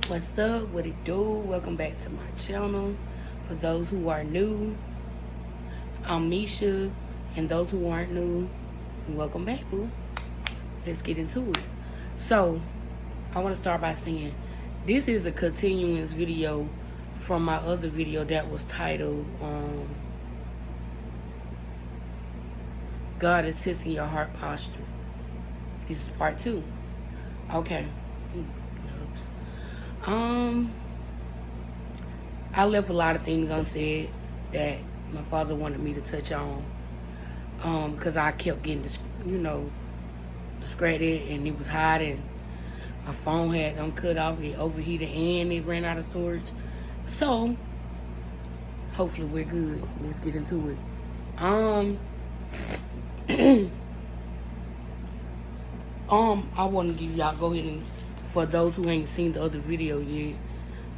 What's up? What it do? Welcome back to my channel. For those who are new, I'm Misha, and those who aren't new, welcome back, boo. Let's get into it. So, I want to start by saying this is a continuous video from my other video that was titled God is testing your heart posture. This is part 2. Okay. I left a lot of things unsaid that my father wanted me to touch on. Because I kept getting, distracted, and it was hot, and my phone had cut off, it overheated, and it ran out of storage. So, hopefully we're good. Let's get into it. I want to give y'all, go ahead and, for those who ain't seen the other video yet,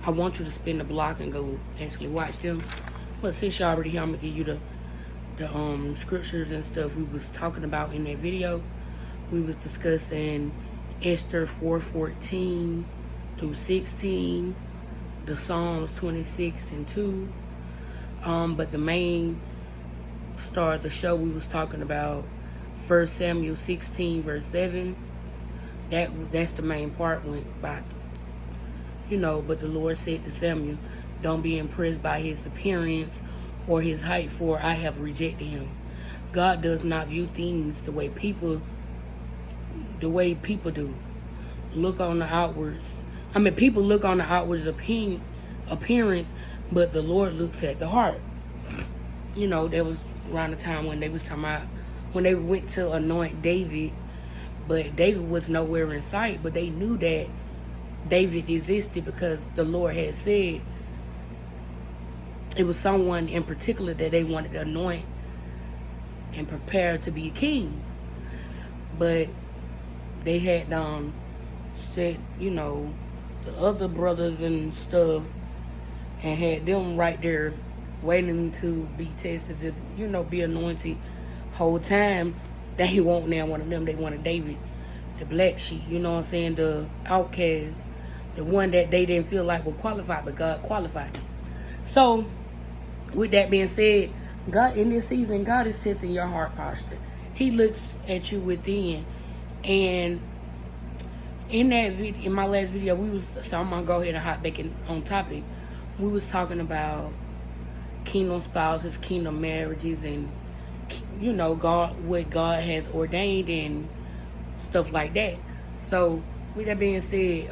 I want you to spin the block and go actually watch them. But since y'all already here, I'm gonna give you the scriptures and stuff we was talking about in that video. We was discussing Esther 4:14 through 16, the Psalms 26 and 2. But the main star of the show, we was talking about 1 Samuel 16 verse 7. That's the main part went by, but the Lord said to Samuel, don't be impressed by his appearance or his height, for I have rejected him. God does not view things the way people do. Look on the outwards. People look on the outwards appearance, but the Lord looks at the heart. That was around the time when they was talking about, when they went to anoint David, but David was nowhere in sight, but they knew that David existed because the Lord had said it was someone in particular that they wanted to anoint and prepare to be a king. But they had said, the other brothers and stuff, and had them right there waiting to be tested, to, be anointed. Whole time they won't now one of them. They wanted David, the black sheep, the outcast, the one that they didn't feel like was qualified, but God qualified him. So, with that being said, God, in this season, God is testing your heart posture. He looks at you within. And in that video, in my last video, so I'm gonna go ahead and hop back on topic. We was talking about kingdom spouses, kingdom marriages, and God, what God has ordained and stuff like that. So, with that being said,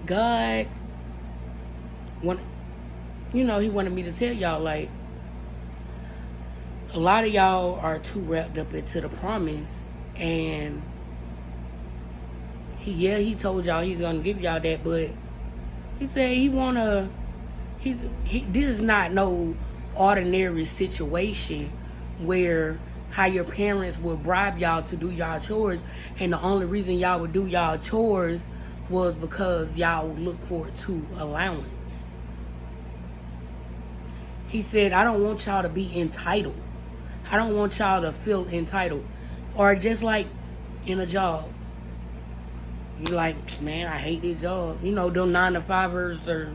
God he wanted me to tell y'all, like, a lot of y'all are too wrapped up into the promise, and he told y'all he's gonna give y'all that, but he said this is not no ordinary situation where how your parents would bribe y'all to do y'all chores, and the only reason y'all would do y'all chores was because y'all would look forward to allowance. He said, I don't want y'all to be entitled. I don't want y'all to feel entitled. Or just like in a job. You're like, man, I hate this job. them 9-to-5ers or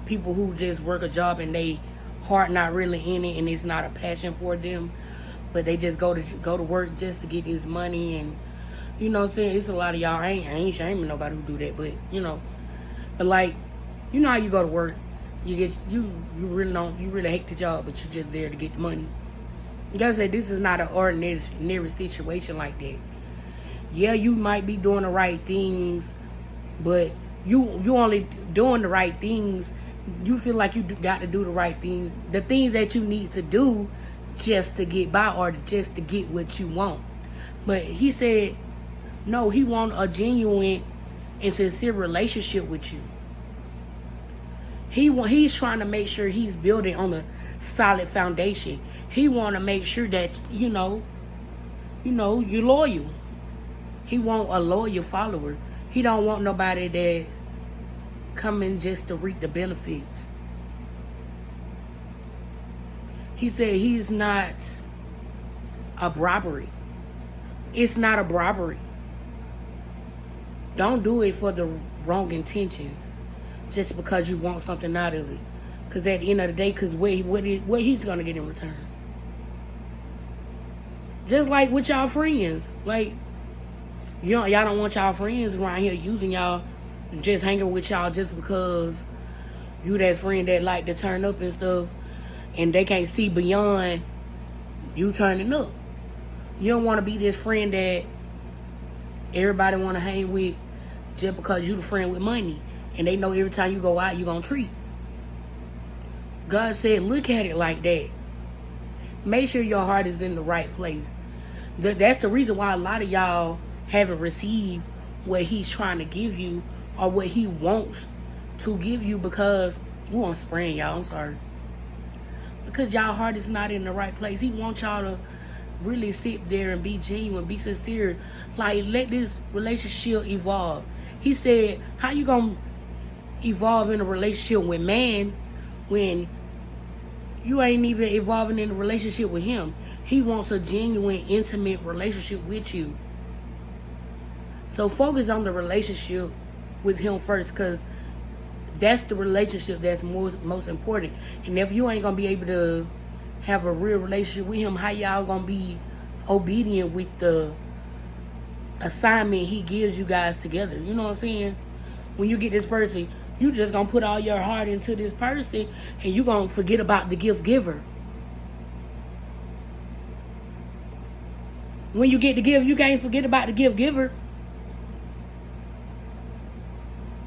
people who just work a job and they heart not really in it and it's not a passion for them, but they just go to work just to get this money. And what I'm saying, it's a lot of y'all. I ain't shaming nobody who do that, but but like, how you go to work, you really hate the job, but you're just there to get the money. You gotta say, this is not an ordinary situation like that. Yeah, you might be doing the right things, but you only doing the right things. You feel like you got to do the right things, the things that you need to do just to get by or just to get what you want. But he said, no, he want a genuine and sincere relationship with you. He's trying to make sure he's building on a solid foundation. He want to make sure that, you're loyal. He want a loyal follower. He don't want nobody that coming just to reap the benefits. He said he's not a robbery. It's not a robbery. Don't do it for the wrong intentions, just because you want something out of it. Because at the end of the day, because what he's going to get in return. Just like with y'all friends. Like, y'all don't want y'all friends around here using y'all, just hanging with y'all just because you that friend that like to turn up and stuff, and they can't see beyond you turning up. You don't want to be this friend that everybody want to hang with just because you the friend with money, and they know every time you go out, you going to treat. God said, look at it like that. Make sure your heart is in the right place. That's the reason why a lot of y'all haven't received what he's trying to give you or what he wants to give you, because we won't spraying y'all, I'm sorry. Because y'all heart is not in the right place. He wants y'all to really sit there and be genuine, be sincere. Like, let this relationship evolve. He said, how you gonna evolve in a relationship with man when you ain't even evolving in a relationship with him? He wants a genuine, intimate relationship with you. So focus on the relationship with him first, because that's the relationship that's most important. And if you ain't gonna be able to have a real relationship with him, how y'all gonna be obedient with the assignment he gives you guys together? You know what I'm saying? When you get this person, you just gonna put all your heart into this person, and you gonna forget about the gift giver. When you get the gift, you can't forget about the gift giver.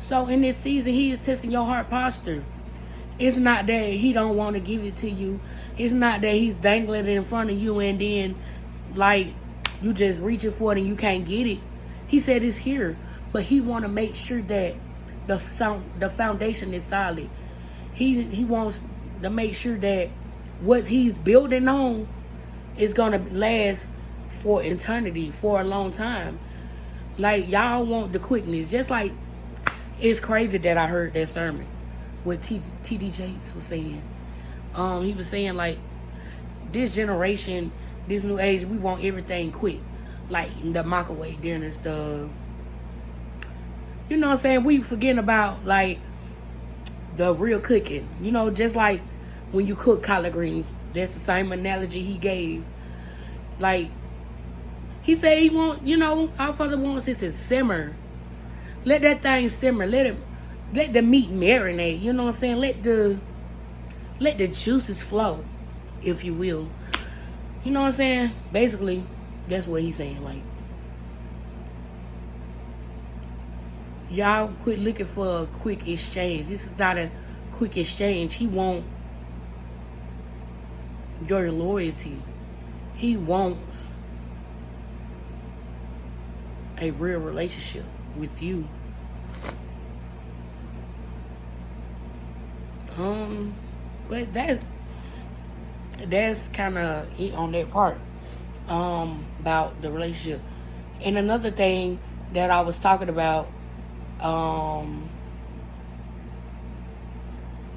So in this season, he is testing your heart posture. It's not that he don't want to give it to you. It's not that he's dangling it in front of you and then, like, you just reaching for it and you can't get it. He said it's here, but he want to make sure that the foundation is solid. He wants to make sure that what he's building on is going to last for eternity, for a long time. Like, y'all want the quickness. Just like, it's crazy that I heard that sermon, what T.D. Jakes was saying. He was saying, like, this generation, this new age, we want everything quick. Like, the microwave dinners, you know what I'm saying? We forgetting about, like, the real cooking. You know, just like when you cook collard greens. That's the same analogy he gave. Like, he said he want, you know, our Father wants it to simmer. Let that thing simmer. Let the meat marinate. You know what I'm saying? Let the juices flow, if you will. You know what I'm saying? Basically, that's what he's saying. Like, y'all quit looking for a quick exchange. This is not a quick exchange. He wants your loyalty. He wants a real relationship with you. But that's kind of it on that part, about the relationship. And another thing that I was talking about,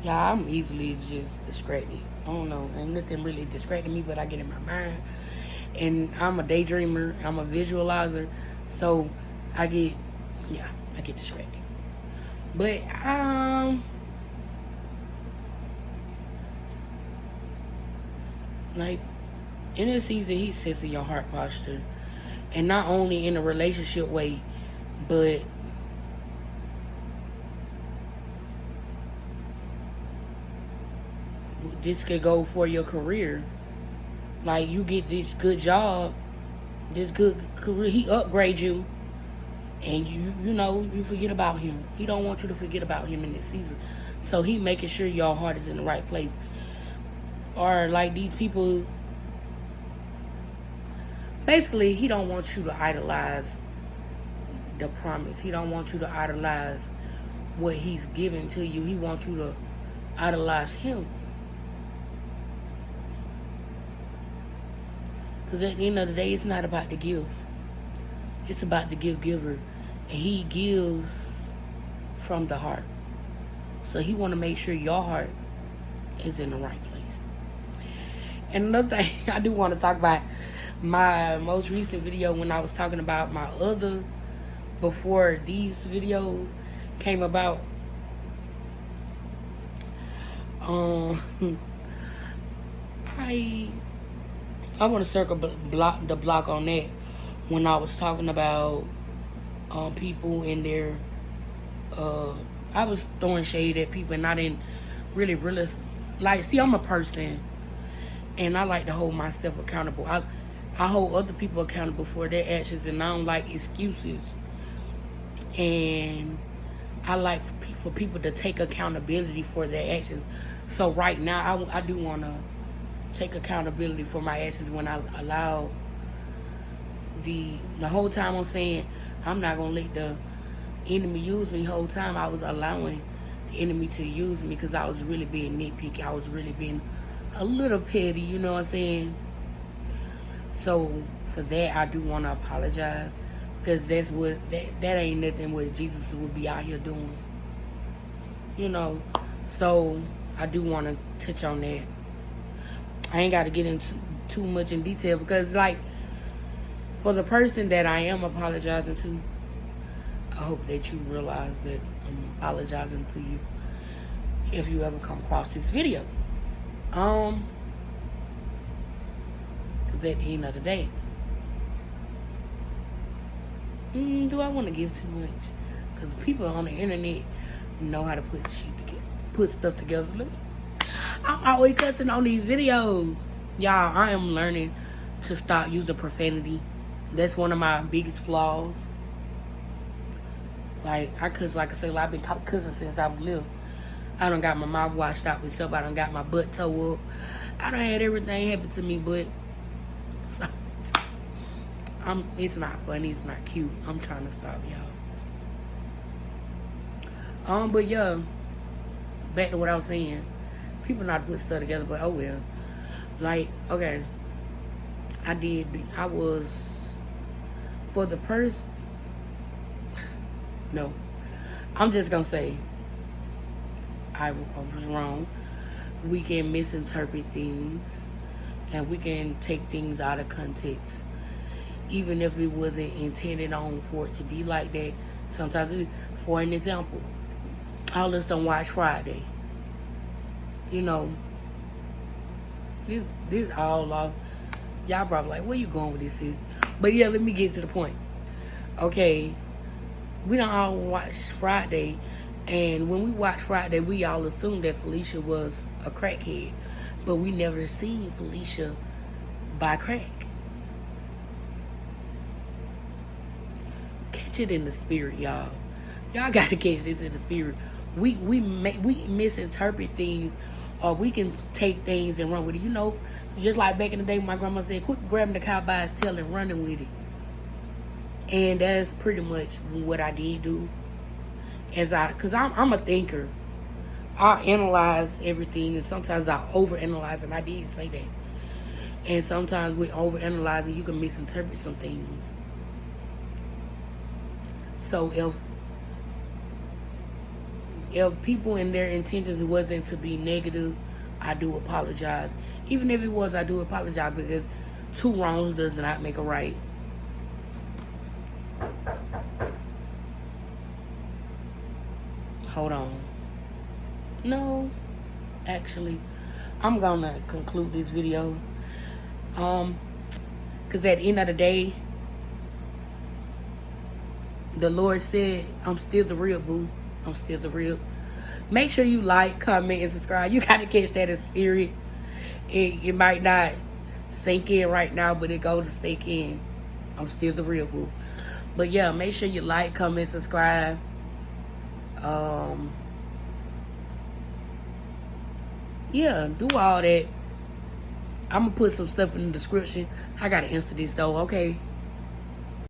yeah, I'm easily just distracted. I don't know, ain't nothing really distracting me, but I get in my mind, and I'm a daydreamer, I'm a visualizer, so I get distracted. But like, in this season, he sets in your heart posture, and not only in a relationship way, but this could go for your career. Like, you get this good job, this good career, he upgrades you, and you know, you forget about him. He don't want you to forget about him in this season. So he making sure your heart is in the right place. Or like these people, basically, he don't want you to idolize the promise. He don't want you to idolize what he's giving to you. He wants you to idolize him. Because at the end of the day, it's not about the gift. It's about the gift giver. And he gives from the heart. So he want to make sure your heart is in the right place. And another thing, I do want to talk about my most recent video when I was talking about my other before these videos came about, um, I want to circle the block on that when I was talking about people in their I was throwing shade at people, and I didn't really like, see, I'm a person and I like to hold myself accountable. I hold other people accountable for their actions, and I don't like excuses. And I like for people to take accountability for their actions. So right now, I do want to take accountability for my actions when I allow the whole time I'm saying I'm not going to let the enemy use me. The whole time I was allowing the enemy to use me because I was really being nitpicky. I was really being a little petty, you know what I'm saying? So for that, I do want to apologize, because that ain't nothing what Jesus would be out here doing, you know. So I do want to touch on that. I ain't got to get into too much in detail, because like, for the person that I am apologizing to, I hope that you realize that I'm apologizing to you if you ever come across this video. Because at the end of the day, do I want to give too much? Because people on the internet know how to put stuff together. Look, I'm always cussing on these videos. Y'all, I am learning to stop using profanity. That's one of my biggest flaws. Like, I cuss, like I say, I've been cussing since I was little. I done got my mouth washed out with soap. I done got my butt toe up. I done had everything happen to me, but it's not funny. It's not cute. I'm trying to stop, y'all. But yeah, back to what I was saying. People not put stuff together, but oh well. Like, okay, I was, for the person, no, I'm just gonna say I was wrong. We can misinterpret things, and we can take things out of context, even if it wasn't intended on for it to be like that. Sometimes, for an example, all of us don't watch Friday. You know, this all off. Y'all probably like, where you going with this is? But yeah, let me get to the point. Okay, we don't all watch Friday, and when we watch Friday, we all assumed that Felicia was a crackhead, but we never seen Felicia buy crack. Catch it in the spirit, y'all. Y'all gotta catch this in the spirit. We misinterpret things, or we can take things and run with it. You know, just like back in the day when my grandma said, quit grabbing the cow by its tail and running with it. And that's pretty much what I did do. Because I'm a thinker. I analyze everything, and sometimes I overanalyze, and I did say that. And sometimes with overanalyzing, you can misinterpret some things. So if people in their intentions wasn't to be negative, I do apologize. Even if it was, I do apologize, because two wrongs does not make a right. Hold on. No, actually, I'm gonna conclude this video. Because at the end of the day, the Lord said, I'm still the real, boo. I'm still the real. Make sure you like, comment, and subscribe. You gotta catch that in spirit. It might not sink in right now, but it goes to sink in. I'm still the real, boo. But yeah, make sure you like, comment, subscribe. Yeah, do all that. I'm gonna put some stuff in the description. I gotta answer this though, okay?